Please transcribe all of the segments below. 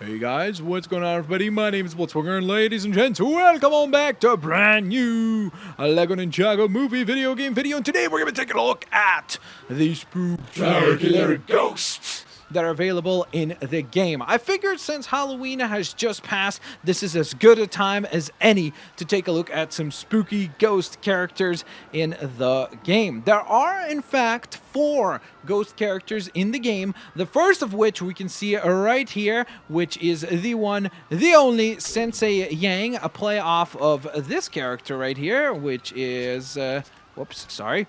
Hey guys, what's going on everybody? My name is Blitzwinger, and ladies and gents, welcome on back to a brand new LEGO Ninjago Movie Videogame video. And today we're going to be taking a look at the spectacular ghosts that are available in the game. I figured since Halloween has just passed, this is as good a time as any to take a look at some spooky ghost characters in the game. There are, in fact, 4 ghost characters in the game, the first of which we can see right here, which is the one, the only Sensei Yang, a play off of this character right here, which is, whoops, sorry.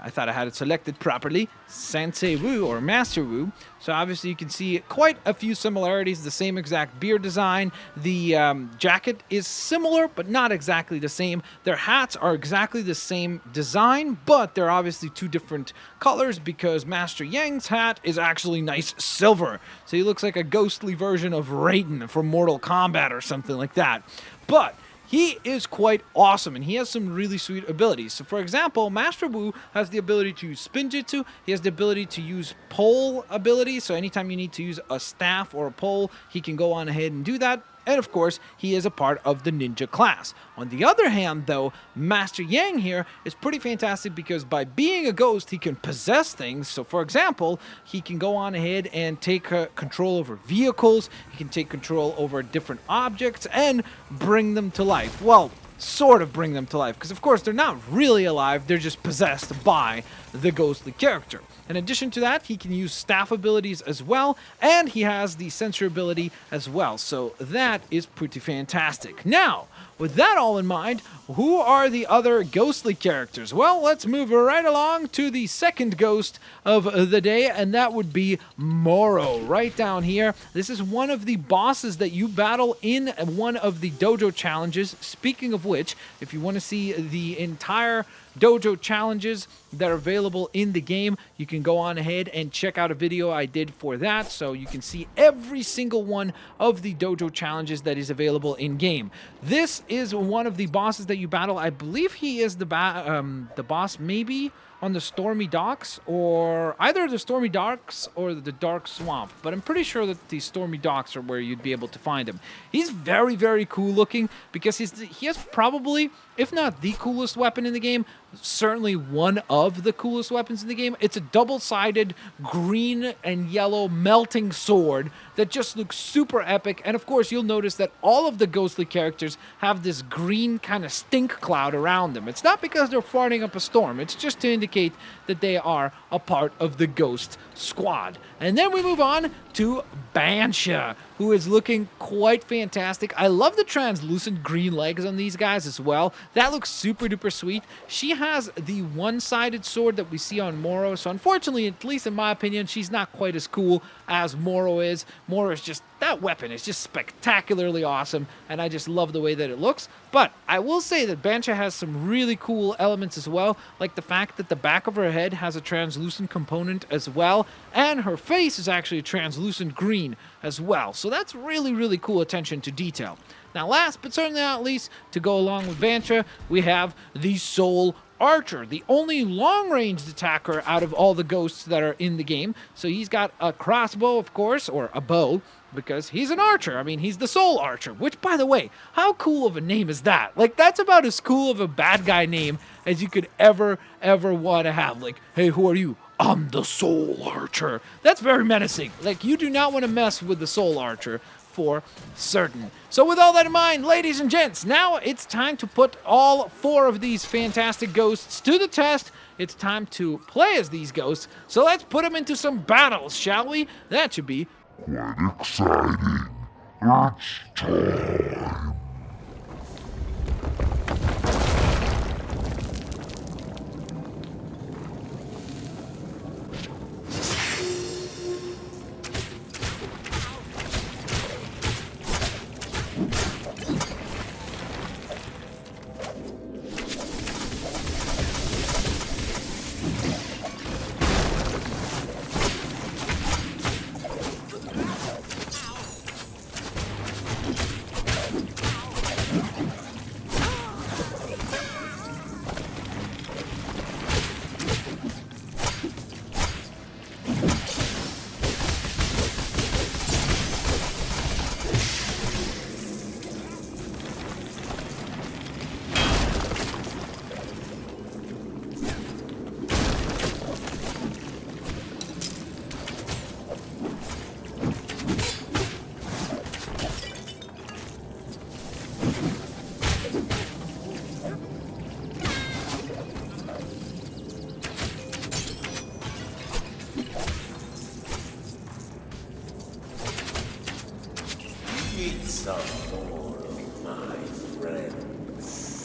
I thought I had it selected properly. Sensei Wu, or Master Wu. So obviously you can see quite a few similarities. The same exact beard design. The jacket is similar, but not exactly the same. Their hats are exactly the same design, but they're obviously 2 different colors because Master Yang's hat is actually nice silver. So he looks like a ghostly version of Raiden from Mortal Kombat or something like that. But he is quite awesome, and he has some really sweet abilities. So, for example, Master Wu has the ability to use spin jutsu. He has the ability to use pole ability. So anytime you need to use a staff or a pole, he can go on ahead and do that. And of course, he is a part of the ninja class. On the other hand, though, Master Yang here is pretty fantastic because by being a ghost, he can possess things. So, for example, he can go on ahead and take control over vehicles. He can take control over different objects and bring them to life. Well, sort of bring them to life, because of course they're not really alive, they're just possessed by the ghostly character. In addition to that, he can use staff abilities as well, and he has the sensor ability as well, so that is pretty fantastic. Now, with that all in mind, who are the other ghostly characters? Well, let's move right along to the second ghost of the day, and that would be MORRO, right down here. This is one of the bosses that you battle in one of the Dojo challenges. Speaking of which, if you want to see the entire Dojo challenges that are available in the game, you can go on ahead and check out a video I did for that, so you can see every single one of the Dojo challenges that is available in game. This is one of the bosses that you battle. I believe he is the boss maybe on the Stormy Docks, or either the Stormy Docks or the Dark Swamp, but I'm pretty sure that the Stormy Docks are where you'd be able to find him. He's very, very cool looking because he has probably, if not the coolest weapon in the game, certainly one of the coolest weapons in the game. It's a double-sided green and yellow melting sword that just looks super epic, and of course you'll notice that all of the ghostly characters have this green kind of stink cloud around them. It's not because they're farting up a storm, it's just to indicate that they are a part of the ghost squad. And then we move on to BANSHA, who is looking quite fantastic. I love the translucent green legs on these guys as well. That looks super duper sweet. She has the one-sided sword that we see on MORRO, so unfortunately, at least in my opinion, she's not quite as cool as MORRO is. MORRO is just, that weapon is just spectacularly awesome, and I just love the way that it looks. But I will say that BANSHA has some really cool elements as well, like the fact that the back of her head has a translucent component as well, and her face is actually a translucent green as well. So that's really, really cool attention to detail. Now, last but certainly not least, to go along with BANSHA, we have the Soul Archer, the only long-ranged attacker out of all the ghosts that are in the game. So he's got a crossbow, of course, or a bow, because he's an archer. I mean, he's the Soul Archer, which, by the way, how cool of a name is that? Like, that's about as cool of a bad guy name as you could ever want to have. Like, hey, who are you? I'm the Soul Archer. That's very menacing. Like, you do not want to mess with the Soul Archer for certain. So with all that in mind, ladies and gents, now it's time to put all 4 of these fantastic ghosts to the test. It's time to play as these ghosts. So let's put them into some battles, shall we? That should be quite exciting. It's time. Need some more of my friends.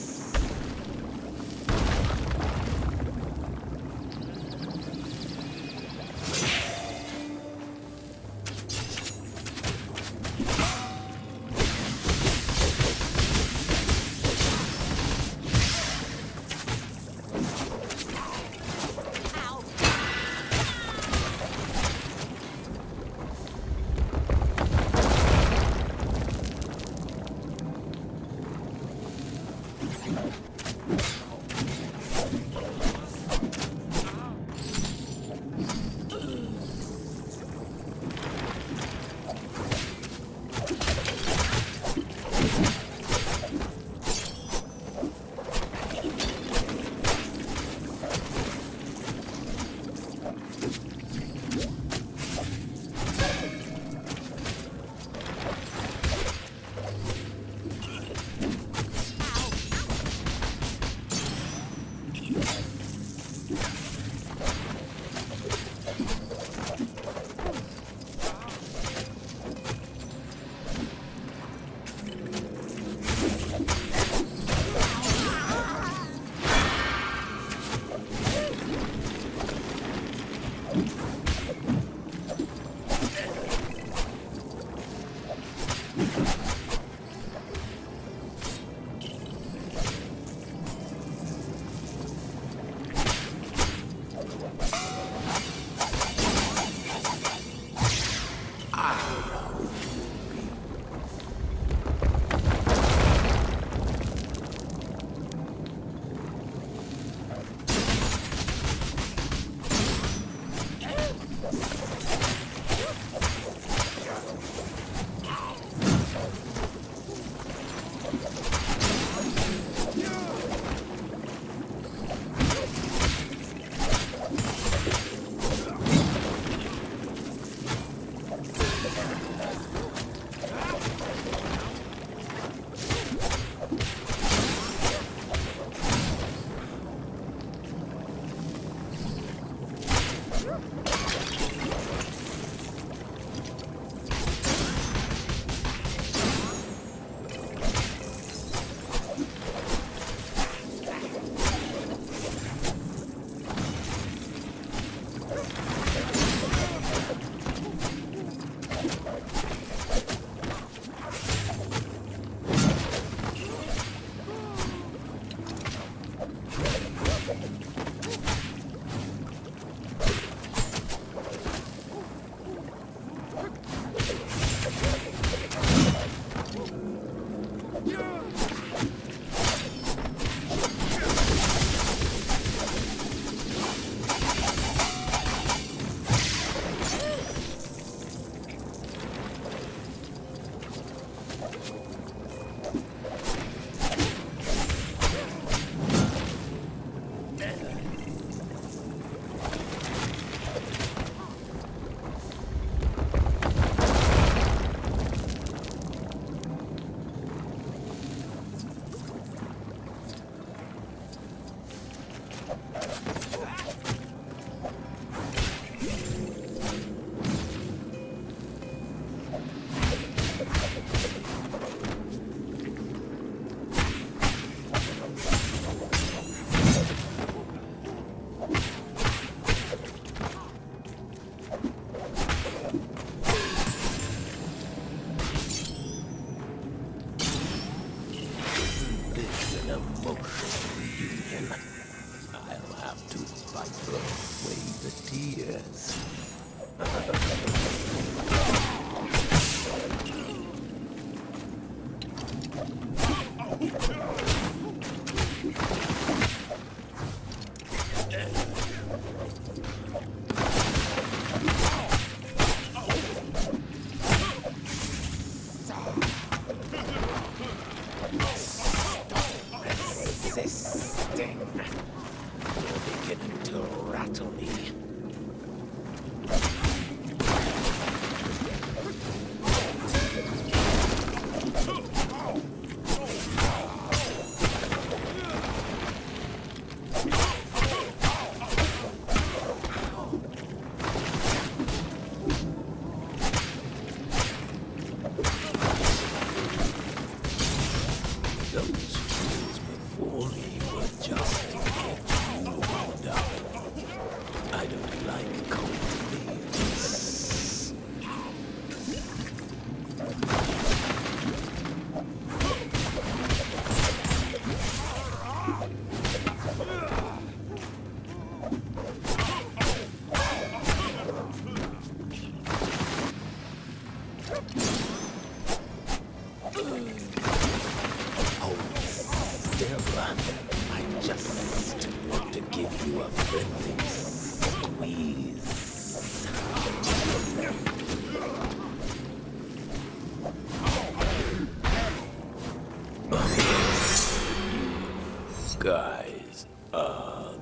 Hold still. I just want to give you a friendly squeeze. You guys are